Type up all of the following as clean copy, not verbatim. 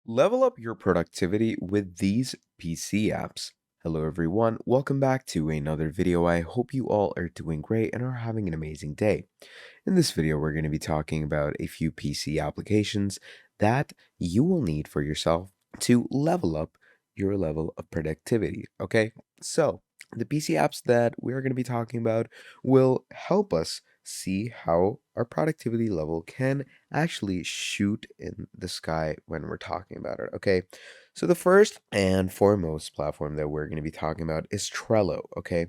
Level up your productivity with these PC apps. Hello everyone, welcome back to another video. I hope you all are doing great and are having an amazing day. In this video, we're going to be talking about a few PC applications that you will need for yourself to level up your level of productivity. Okay, so the PC apps that we're going to be talking about will help us see how our productivity level can actually shoot in the sky when we're talking about it. Okay, so the first and foremost platform that we're going to be talking about is Trello. Okay,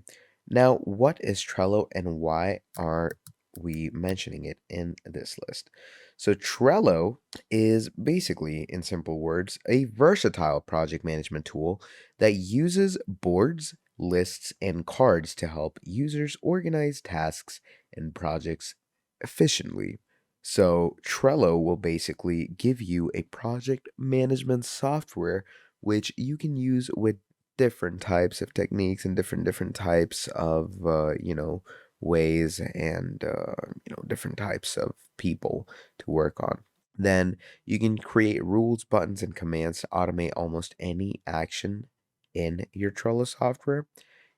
now what is Trello and why are we mentioning it in this list? So Trello is basically, in simple words, a versatile project management tool that uses boards, lists, and cards to help users organize tasks and projects efficiently. So Trello will basically give you a project management software which you can use with different types of techniques and different types of ways and different types of people to work on. Then you can create rules, buttons, and commands to automate almost any action in your Trello software.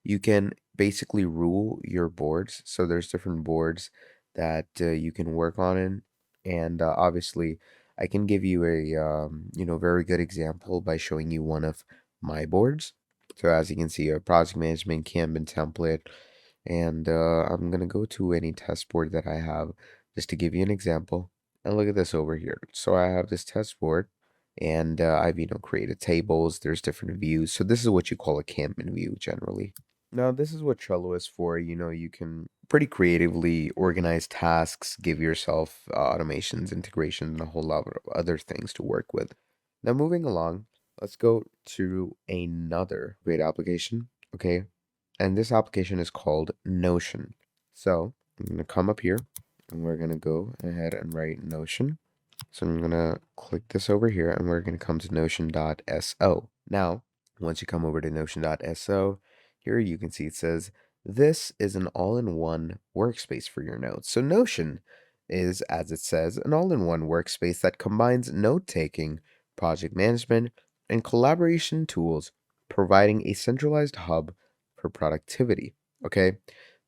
You can basically rule your boards. So there's different boards that you can work on in, and obviously, I can give you a very good example by showing you one of my boards. So as you can see, a project management Kanban template, and I'm gonna go to any test board that I have just to give you an example. And look at this over here. So I have this test board, and I've created tables. There's different views. So this is what you call a Kanban view generally. Now this is what Trello is for. You can pretty creatively organize tasks, give yourself automations, integrations, and a whole lot of other things to work with. Now moving along, let's go to another great application. Okay, and this application is called Notion. So I'm going to come up here and we're going to go ahead and write Notion. So I'm going to click this over here and we're going to come to notion.so. Now, once you come over to notion.so, here you can see it says, this is an all-in-one workspace for your notes. So Notion is, as it says, an all-in-one workspace that combines note-taking, project management, and collaboration tools, providing a centralized hub for productivity. Okay,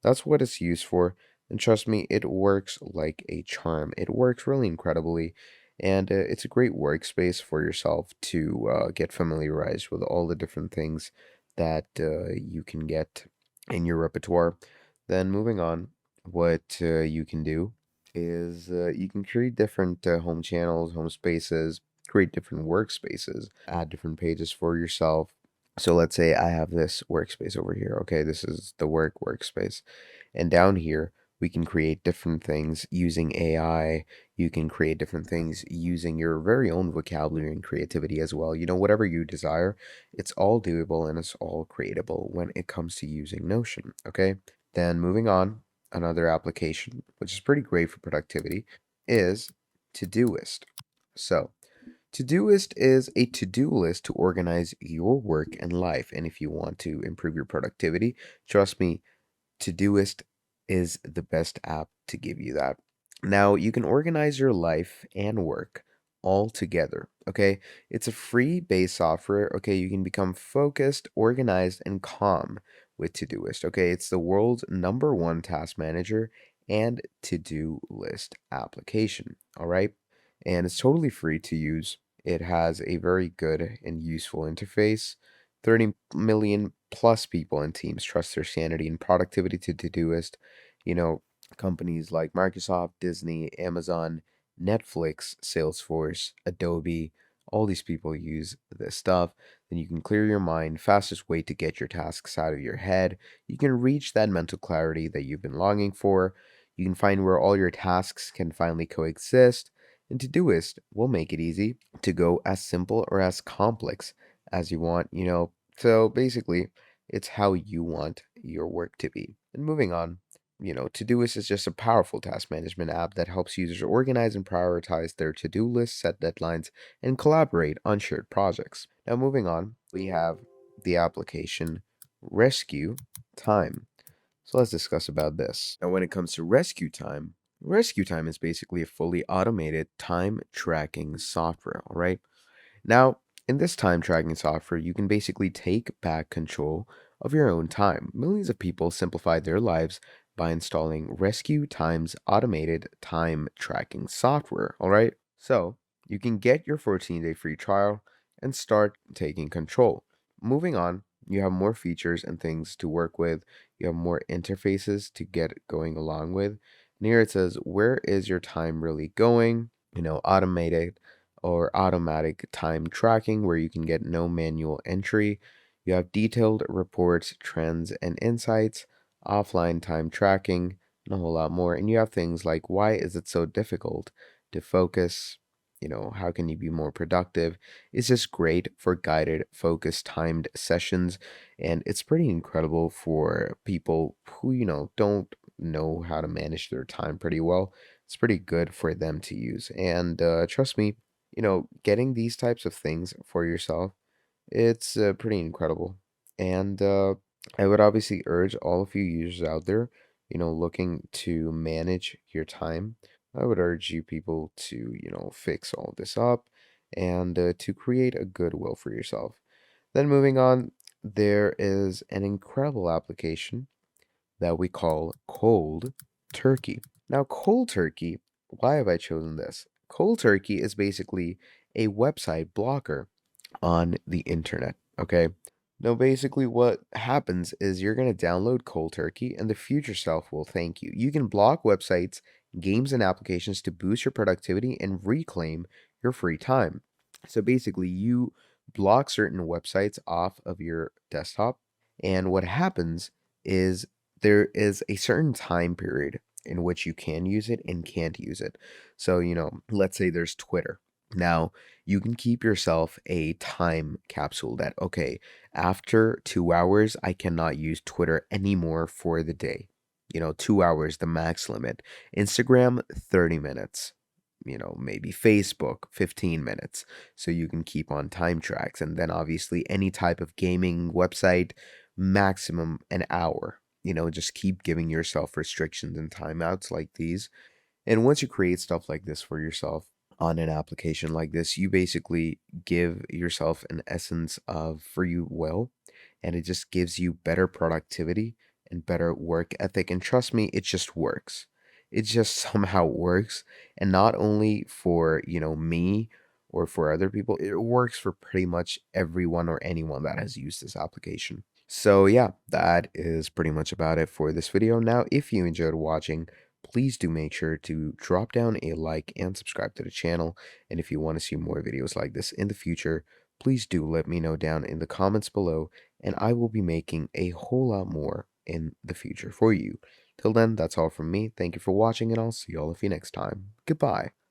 that's what it's used for. And trust me, it works like a charm. It works really incredibly. And it's a great workspace for yourself to get familiarized with all the different things that you can get in your repertoire. Then moving on, what you can do is you can create different home channels, home spaces, create different workspaces, add different pages for yourself. So let's say I have this workspace over here. Okay, this is the workspace. And down here, we can create different things using AI. You can create different things using your very own vocabulary and creativity as well. Whatever you desire, it's all doable and it's all creatable when it comes to using Notion. Okay, then moving on, another application, which is pretty great for productivity, is Todoist. So, Todoist is a to-do list to organize your work and life. And if you want to improve your productivity, trust me, Todoist is the best app to give you that. Now, you can organize your life and work all together, okay? It's a free base software, okay? You can become focused, organized, and calm with Todoist, okay? It's the world's #1 task manager and to-do list application, all right? And it's totally free to use. It has a very good and useful interface. 30 million plus people and teams trust their sanity and productivity to Todoist. You know, companies like Microsoft, Disney, Amazon, Netflix, Salesforce, Adobe, all these people use this stuff. Then you can clear your mind, fastest way to get your tasks out of your head. You can reach that mental clarity that you've been longing for. You can find where all your tasks can finally coexist. And Todoist will make it easy to go as simple or as complex as you want. So basically, it's how you want your work to be. And moving on, Todoist is just a powerful task management app that helps users organize and prioritize their to-do lists, set deadlines, and collaborate on shared projects. Now, moving on, we have the application Rescue Time. So let's discuss about this. Now, when it comes to RescueTime is basically a fully automated time tracking software, all right? Now, in this time tracking software, you can basically take back control of your own time. Millions of people simplify their lives by installing RescueTime's automated time tracking software. All right. So you can get your 14-day free trial and start taking control. Moving on, you have more features and things to work with. You have more interfaces to get going along with. And here it says, where is your time really going? Automated or automatic time tracking where you can get no manual entry. You have detailed reports, trends, and insights, offline time tracking, and a whole lot more. And you have things like why is it so difficult to focus? How can you be more productive? It's just great for guided, focused, timed sessions. And it's pretty incredible for people who, don't know how to manage their time pretty well. It's pretty good for them to use. And trust me, getting these types of things for yourself, it's pretty incredible. And I would obviously urge all of you users out there, looking to manage your time. I would urge you people to, fix all this up and to create a goodwill for yourself. Then moving on, there is an incredible application that we call Cold Turkey. Now, Cold Turkey, why have I chosen this? Cold Turkey is basically a website blocker on the internet. Okay. Now, basically, what happens is you're going to download Cold Turkey and the future self will thank you. You can block websites, games, and applications to boost your productivity and reclaim your free time. So basically, you block certain websites off of your desktop, and what happens is there is a certain time period in which you can use it and can't use it. So, let's say there's Twitter. Now, you can keep yourself a time capsule that, okay, after 2 hours, I cannot use Twitter anymore for the day. 2 hours, the max limit. Instagram, 30 minutes. Maybe Facebook, 15 minutes. So you can keep on time tracks. And then obviously, any type of gaming website, maximum an hour. Just keep giving yourself restrictions and timeouts like these. And once you create stuff like this for yourself on an application like this, you basically give yourself an essence of free will, and it just gives you better productivity and better work ethic. And trust me, it just works. It just somehow works. And not only for, me or for other people, it works for pretty much everyone or anyone that has used this application. So yeah, that is pretty much about it for this video. Now, if you enjoyed watching, please do make sure to drop down a like and subscribe to the channel. And if you want to see more videos like this in the future, please do let me know down in the comments below, and I will be making a whole lot more in the future for you. Till then, that's all from me. Thank you for watching, and I'll see all of you next time. Goodbye.